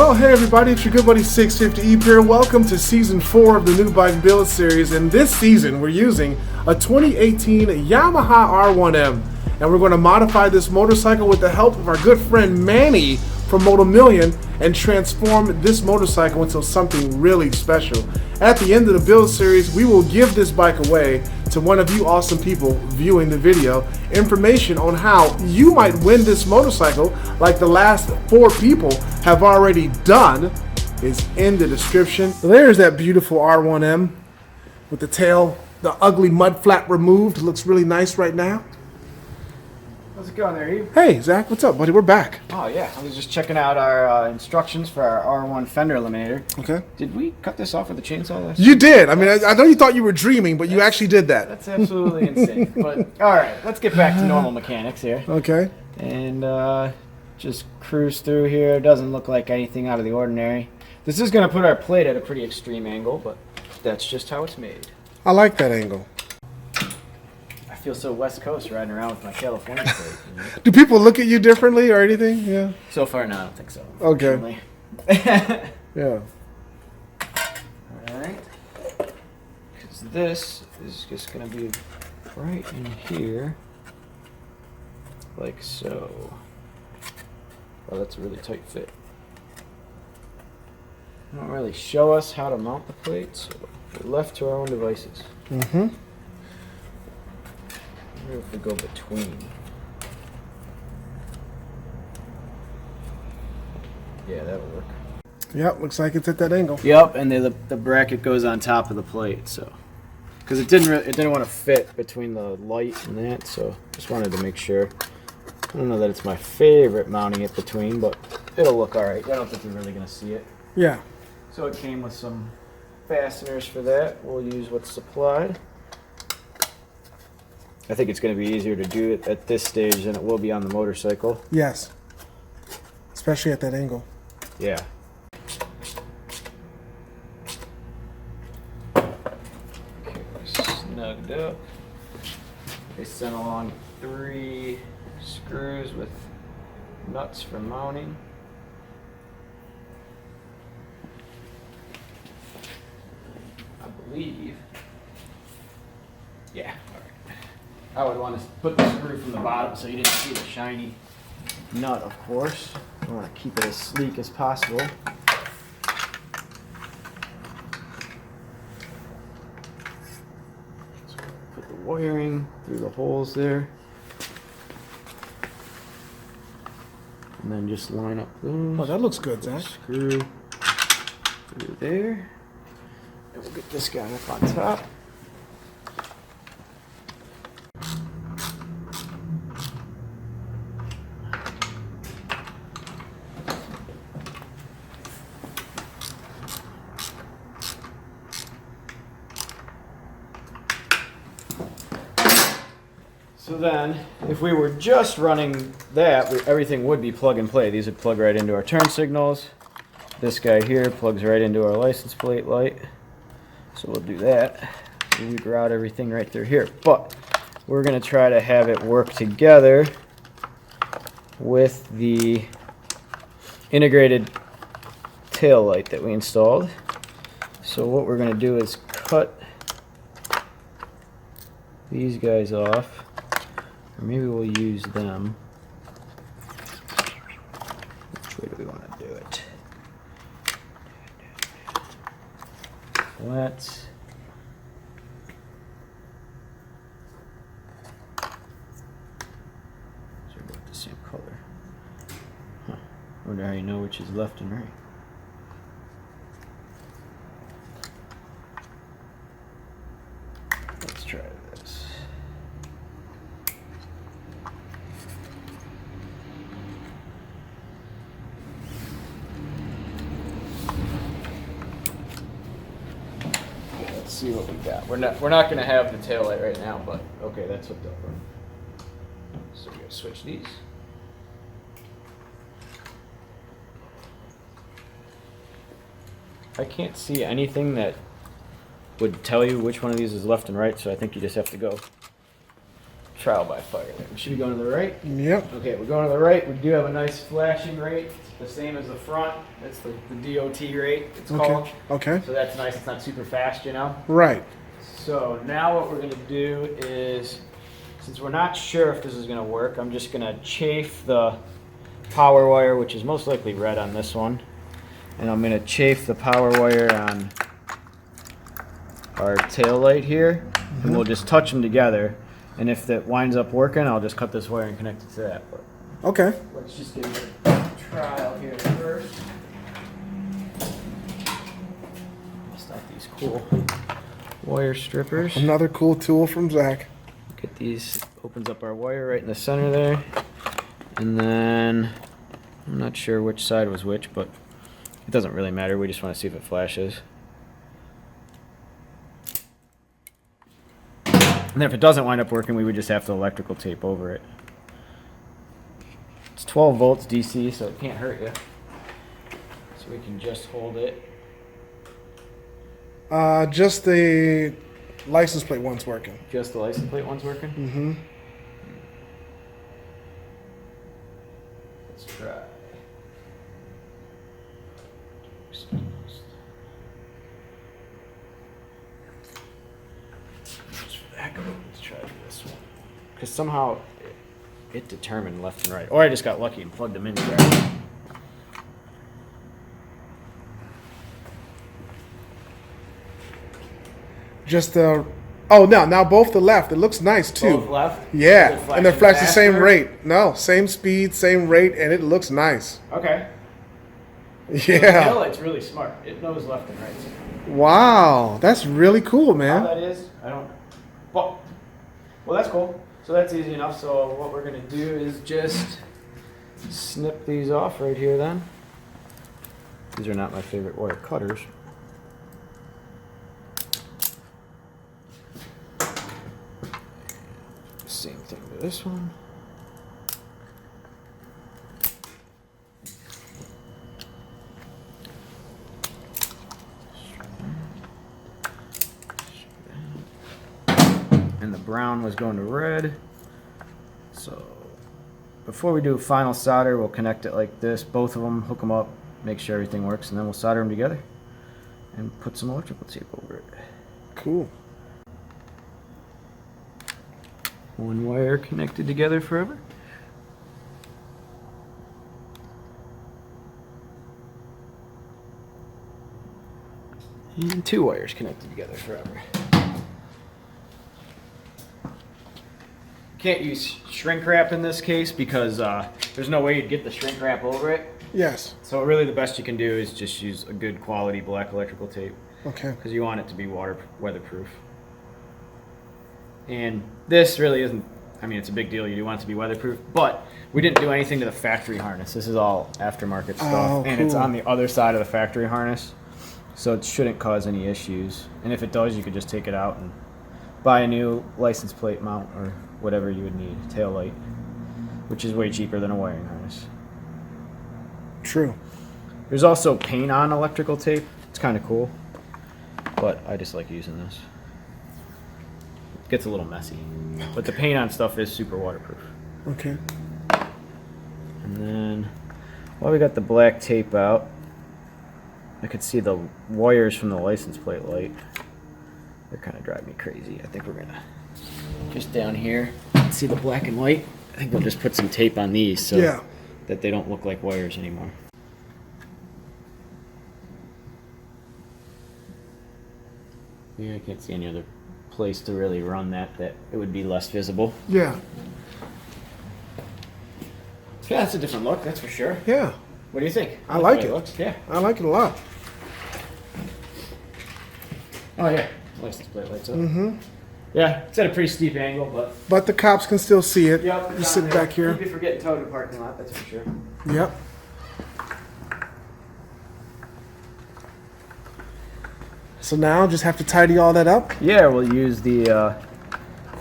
Well, hey everybody, it's your good buddy 650E here. Welcome to season 4 of the New Bike Build series. And this season, we're using a 2018 Yamaha R1M. And we're going to modify this motorcycle with the help of our good friend Manny from Moto Million and transform this motorcycle into something really special. At the end of the build series, we will give this bike away to one of you awesome people viewing the video. Information on how you might win this motorcycle, like the last 4 people have already done, is in the description. So there's that beautiful R1M with the tail, the ugly mud flap removed. It looks really nice right now. How's it going there, Eve? Hey, Zach, what's up, buddy? We're back. Oh, yeah. I was just checking out our instructions for our R1 fender eliminator. Okay. Did we cut this off with a chainsaw last You did. I mean, I know you thought you were dreaming, but you actually did that. That's absolutely insane. But, all right, let's get back to normal mechanics here. Okay. And just cruise through here. It doesn't look like anything out of the ordinary. This is going to put our plate at a pretty extreme angle, but that's just how it's made. I like that angle. I feel so West Coast riding around with my California plate. You know? Do people look at you differently or anything? Yeah. So far, no, I don't think so. Okay. Yeah. Alright. Because this is just going to be right in here. Like so. Oh, that's a really tight fit. They don't really show us how to mount the plate, so we're left to our own devices. Mm-hmm. I wonder if we go between. Yeah, that'll work. Yep, looks like it's at that angle. Yep, and the bracket goes on top of the plate, so because it didn't want to fit between the light and that, so just wanted to make sure. I don't know that it's my favorite mounting it between, but it'll look all right. I don't think you're really gonna see it. Yeah. So it came with some fasteners for that. We'll use what's supplied. I think it's going to be easier to do it at this stage than it will be on the motorcycle. Yes. Especially at that angle. Yeah. Okay, snugged up. They sent along 3 screws with nuts for mounting. I believe. Yeah, all right. I would want to put the screw from the bottom so you didn't see the shiny nut, of course. I want to keep it as sleek as possible. So put the wiring through the holes there. And then just line up those. Oh, that looks good, Zach. Screw through there. And we'll get this guy up on top. So then, if we were just running that, everything would be plug and play. These would plug right into our turn signals. This guy here plugs right into our license plate light. So we'll do that. We route everything right through here. But we're going to try to have it work together with the integrated tail light that we installed. So what we're going to do is cut these guys off. Or maybe we'll use them. Which way do we want to do it? Let's they're both the same color. Huh. I wonder how you know which is left and right. Let's try this. See what we got. We're not going to have the tail light right now, but okay, that's hooked up. So we got to switch these. I can't see anything that would tell you which one of these is left and right, so I think you just have to go try trial by fire there. We should be going to the right. Yep. Okay, we're going to the right. We do have a nice flashing rate. It's the same as the front. It's the DOT rate, it's called. Okay. So that's nice. It's not super fast, you know? Right. So now what we're going to do is, since we're not sure if this is going to work, I'm just going to chafe the power wire, which is most likely red on this one. And I'm going to chafe the power wire on our tail light here. And we'll just touch them together. And if that winds up working, I'll just cut this wire and connect it to that. But Okay. let's just give it a trial here first. Bust out these cool wire strippers. Another cool tool from Zack. Get these, opens up our wire right in the center there. And then, I'm not sure which side was which, but it doesn't really matter. We just want to see if it flashes. And then if it doesn't wind up working, we would just have to electrical tape over it. It's 12 volts DC, so it can't hurt you. So we can just hold it. Just the license plate one's working. Just the license plate one's working? Mm-hmm. Let's try. Let's try this one. Because somehow it determined left and right. Or I just got lucky and plugged them in correctly. Just the. Oh, no, now both the left. It looks nice too. Both left? Yeah, Is it and they're flashing the same faster? rate. No, same speed, same rate, and it looks nice. Okay. The Yeah. tail light's really smart. It knows left and right. Wow, that's really cool, How man. that is, I don't. Well, that's cool. So that's easy enough. So what we're gonna do is just snip these off right here. Then these are not my favorite wire cutters. Same thing to this one. And the brown was going to red. So before we do final solder, we'll connect it like this, both of them, hook them up, make sure everything works, and then we'll solder them together and put some electrical tape over it. Cool. One wire connected together forever. And two wires connected together forever. Can't use shrink wrap in this case because there's no way you'd get the shrink wrap over it. Yes. So really the best you can do is just use a good quality black electrical tape Okay. because you want it to be weatherproof. And this really isn't, I mean, it's a big deal. You do want it to be weatherproof, but we didn't do anything to the factory harness. This is all aftermarket stuff. Oh, And it's cool. on the other side of the factory harness, so it shouldn't cause any issues. And if it does, you could just take it out and buy a new license plate mount or whatever you would need, tail light, which is way cheaper than a wiring harness. True. There's also paint on electrical tape. It's kind of cool, but I just like using this. It gets a little messy, but the paint on stuff is super waterproof. Okay. And then while we got the black tape out, I could see the wires from the license plate light. They're kind of driving me crazy. I think we're gonna just down here see the black and white. I think we'll just put some tape on these so Yeah. that they don't look like wires anymore. Yeah, I can't see any other place to really run that it would be less visible. Yeah. Yeah, that's a different look, that's for sure. Yeah. What do you think? I like the way it. looks. Yeah. I like it a lot. Oh yeah, license plate lights up. Mm-hmm. Yeah, it's at a pretty steep angle, but But the cops can still see it. yep. You sit back here. Keep it from getting towed in the parking lot, that's for sure. Yep. So now just have to tidy all that up. Yeah, we'll use the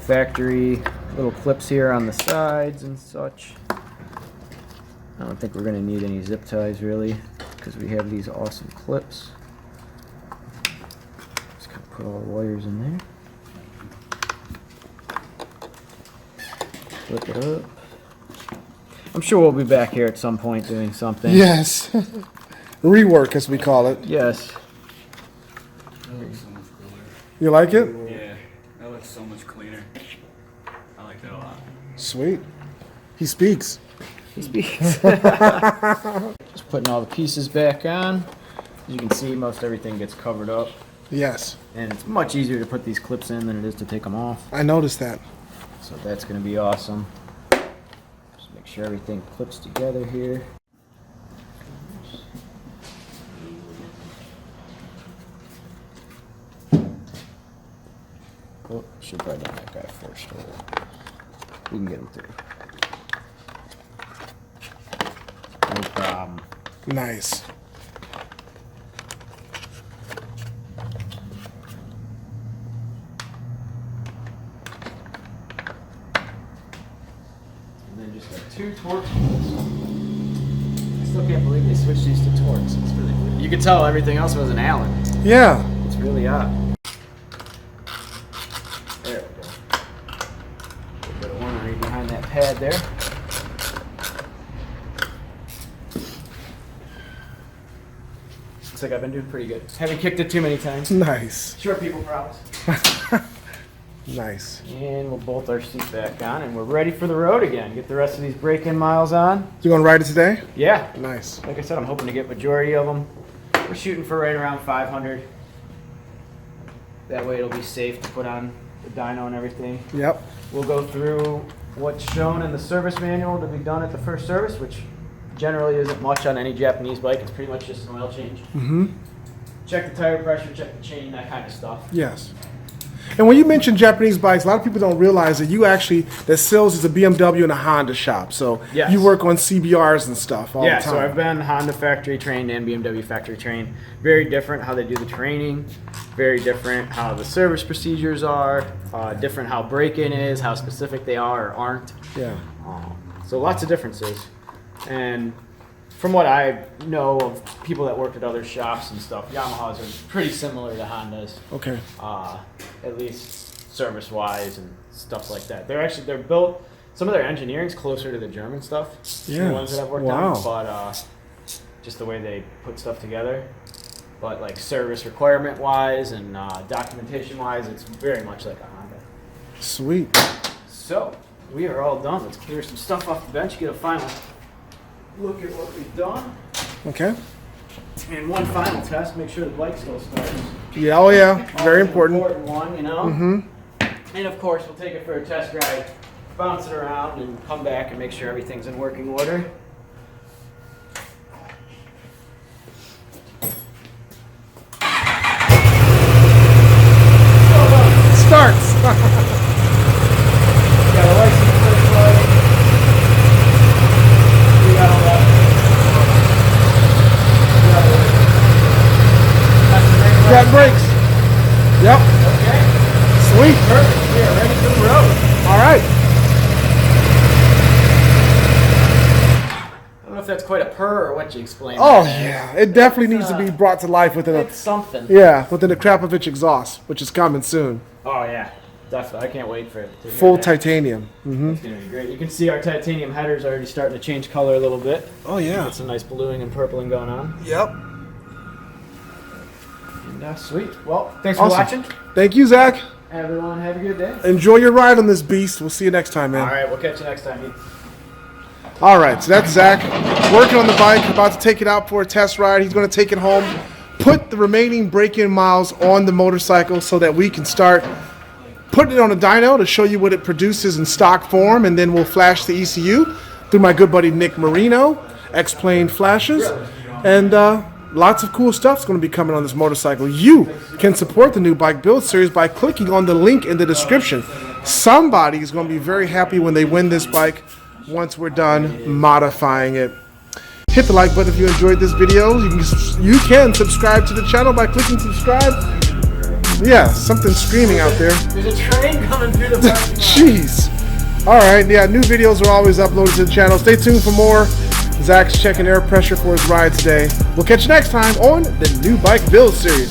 factory little clips here on the sides and such. I don't think we're going to need any zip ties really because we have these awesome clips. Just kind of put all the wires in there. Flip it up. I'm sure we'll be back here at some point doing something. Yes. Rework, as we call it. Yes. That looks so much cooler. You like it? Yeah, that looks so much cleaner. I like that a lot. Sweet. He speaks. He speaks. Just putting all the pieces back on. As you can see, most everything gets covered up. Yes. And it's much easier to put these clips in than it is to take them off. I noticed that. So that's going to be awesome. Just make sure everything clips together here. Oh, should probably done that guy first. We can get him through. No problem. Nice. And then just got 2 torque bolts. I still can't believe they switched these to torques. It's really weird. You could tell everything else was an Allen. Yeah. It's really odd. There we go. A little bit of ornery behind that pad there. Looks like I've been doing pretty good. Haven't kicked it too many times. Nice. Short people problems. Nice. And we'll bolt our seat back on and we're ready for the road again. Get the rest of these break-in miles on. You gonna ride it today? Yeah. Nice. Like I said, I'm hoping to get majority of them. We're shooting for right around 500. That way it'll be safe to put on the dyno and everything. Yep. We'll go through what's shown in the service manual to be done at the first service, which generally isn't much on any Japanese bike. It's pretty much just an oil change. Mm-hmm. Check the tire pressure, check the chain, that kind of stuff. Yes. And when you mention Japanese bikes, a lot of people don't realize that you actually, that sells is a BMW and a Honda shop. So Yes. you work on CBRs and stuff all the time. So I've been Honda factory trained and BMW factory trained. Very different how they do the training. Very different how the service procedures are. Different how break-in is, how specific they are or aren't. Yeah. So lots of differences. And from what I know of people that worked at other shops and stuff, Yamahas are pretty similar to Hondas. Okay. At least service-wise and stuff like that. They're built. Some of their engineering's closer to the German stuff. Yeah. The ones that I've worked Wow. on, but just the way they put stuff together. But like service requirement-wise and documentation-wise, it's very much like a Honda. Sweet. So we are all done. Let's clear some stuff off the bench. Get a final look at what we've done. Okay. And one final test. Make sure the bike still starts. Yeah. Oh yeah. Very Always an important. important one, you know. Mm-hmm. And of course, we'll take it for a test ride, bounce it around, and come back and make sure everything's in working order. Starts. Got a license plate light. We got all that. Got brakes. Yep. Okay. Sweet. Perfect. We are ready for the road. All right. I don't know if that's quite a purr or what you explained. Oh yeah. It definitely needs to be brought to life within It's something. within the Krapovich exhaust, which is coming soon. Oh yeah, definitely. I can't wait for it. To hear Full that. titanium. Mm-hmm. It's gonna be great. You can see our titanium headers already starting to change color a little bit. Oh yeah. Got some nice bluing and purpling going on. Yep. And sweet. Well, thanks Awesome. for watching. Thank you, Zach. Everyone, have a good day. Enjoy your ride on this beast. We'll see you next time, man. All right, we'll catch you next time. All right, so that's Zach working on the bike, about to take it out for a test ride. He's going to take it home, put the remaining break-in miles on the motorcycle so that we can start putting it on a dyno to show you what it produces in stock form, and then we'll flash the ECU through my good buddy Nick Marino, X-Plane flashes, and lots of cool stuff's going to be coming on this motorcycle. You can support the New Bike Build Series by clicking on the link in the description. Somebody is going to be very happy when they win this bike once we're done modifying it. Hit the like button if you enjoyed this video. You can subscribe to the channel by clicking subscribe. Yeah, something screaming out there. There's a train coming through the parking lot. Jeez. All right, yeah, new videos are always uploaded to the channel. Stay tuned for more. Zach's checking air pressure for his ride today. We'll catch you next time on the New Bike Build Series.